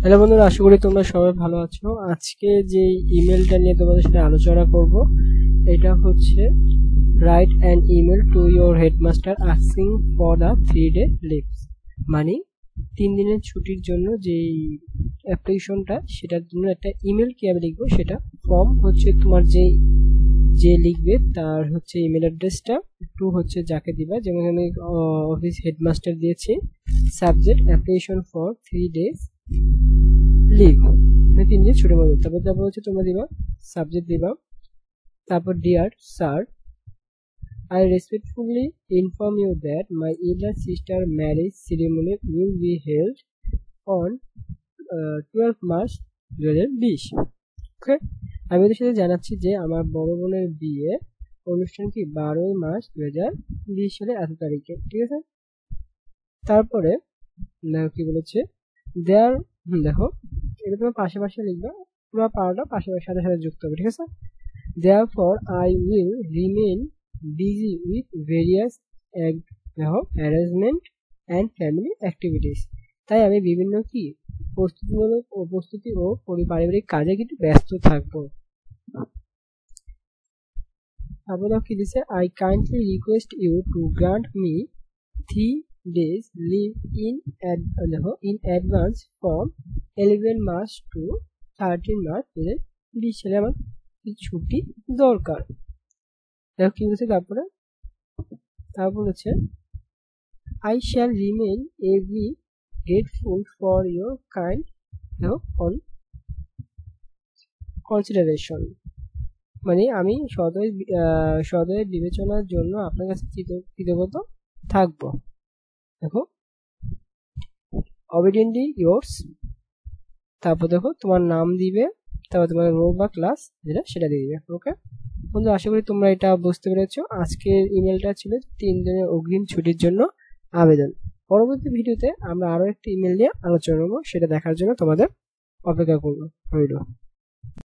Hello বন্ধুরা, আশা করি তোমরা সবাই ভালো আছো। আজকে যে ইমেলটা নিয়ে তোমাদের সাথে আলোচনা করব, এটা হচ্ছে write an email to your headmaster asking for the 3-day leaves. মানে 3 দিনের ছুটির জন্য যে অ্যাপ্লিকেশনটা, সেটার জন্য একটা ইমেল কিভাবে লিখবো সেটা। ফর্ম হচ্ছে তোমার যে লিখবে তার হচ্ছে ইমেল অ্যাড্রেসটা, টু হচ্ছে যাকে দিবা, যেমন আমি অফিস হেডমাস্টার দিয়েছি। Subject application for 3 days leave, মানে 3 দিন ছুটি পাবে। তারপর হচ্ছে তোমরা দিবা সাবজেক্ট দিবা, তারপর dear sir, I respectfully inform you that my elder sister marriage ceremony will be held on 12 March 2020। ওকে, আমি ওদের সাথে জানাচ্ছি যে আমার বড় বোনের বিয়ে অনুষ্ঠান কি 12 মার্চ 2020 সালে এত তারিখে, ঠিক আছে। তারপরে দেখো কি বলেছে, দেয়ার, দেখো এটা তোমার পাশে পাশে লিখবা, পুরো পাওয়াটা পাশে সাথে সাথে যুক্ত হবে, ঠিক আছে। Therefore I will remain busy with various দেখো arrangement and family activities। তাই আমি বিভিন্ন কি প্রস্তুতি ও পারিবারিক কাজে কিন্তু ব্যস্ত থাকবো। তারপর দেখো কি দিছে, I kindly request you to grant me 3 days leave in advance from 11 March to 13 March 2020 সালে আমার ছুটি দরকার। দেখো কি বলছে, তারপর হচ্ছে I shall remain ever grateful for your kind consideration। মানে আমি সদয় বিবেচনার জন্য আপনার কাছে কৃতজ্ঞ থাকবো। দেখো obediently yours, তারপর দেখো তোমার নাম দিবে, তারপর তোমার রোল বা ক্লাস যেটা সেটা দিয়ে দিবে। ওকে বন্ধু, আশা করি তোমরা এটা বুঝতে পেরেছো। আজকের ইমেলটা ছিল 3 দিনের অগ্রিম ছুটির জন্য আবেদন। পরবর্তী ভিডিওতে আমরা আরো একটি ইমেল নিয়ে আলোচনা করবো, সেটা দেখার জন্য তোমাদের অপেক্ষা করবো।